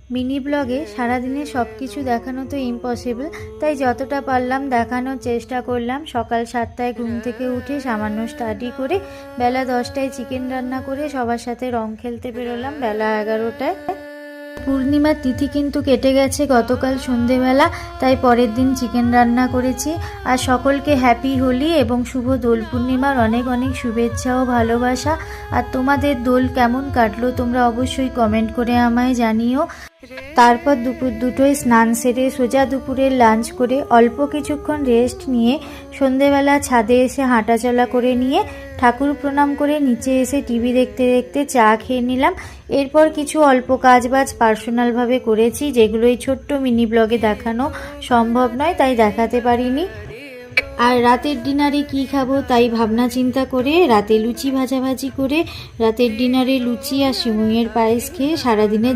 Mini ব্লগে সারাদিনে সব কিছু দেখানো তো ইম্পসিবল, তাই যতটা পারলাম দেখানোর চেষ্টা করলাম। সকাল 7টায় ঘুম থেকে উঠে সামান্য স্টাডি করে বেলা 10টায় চিকেন রান্না করে সবার সাথে রং খেলতে বেরোলাম বেলা 11টায়। পূর্ণিমার তিথি কিন্তু কেটে গেছে গতকাল সন্ধেবেলা, তাই পরের দিন চিকেন রান্না করেছি। আর সকলকে হ্যাপি হোলি এবং শুভ দোল পূর্ণিমার অনেক অনেক শুভেচ্ছা ও ভালোবাসা। আর তোমাদের দোল কেমন কাটলো তোমরা অবশ্যই কমেন্ট করে আমায় জানিও। তারপর দুপুর 2টোয় স্নান সেরে সোজা দুপুরের লাঞ্চ করে অল্প কিছুক্ষণ রেস্ট নিয়ে সন্ধেবেলা ছাদে এসে হাঁটাচলা করে নিয়ে ঠাকুর প্রণাম করে নিচে এসে টিভি দেখতে দেখতে চা খেয়ে নিলাম। এরপর কিছু অল্প কাজবাজ পার্সোনালভাবে করেছি, যেগুলো এই ছোট্ট মিনি ব্লগে দেখানো সম্ভব নয়, তাই দেখাতে পারিনি। আর রাতের ডিনারে কি খাবো তাই ভাবনা চিন্তা করে রাতে লুচি ভাজাভাজি করে রাতের ডিনারে লুচি আর সিমুইয়ের পায়েস খেয়ে সারাদিনে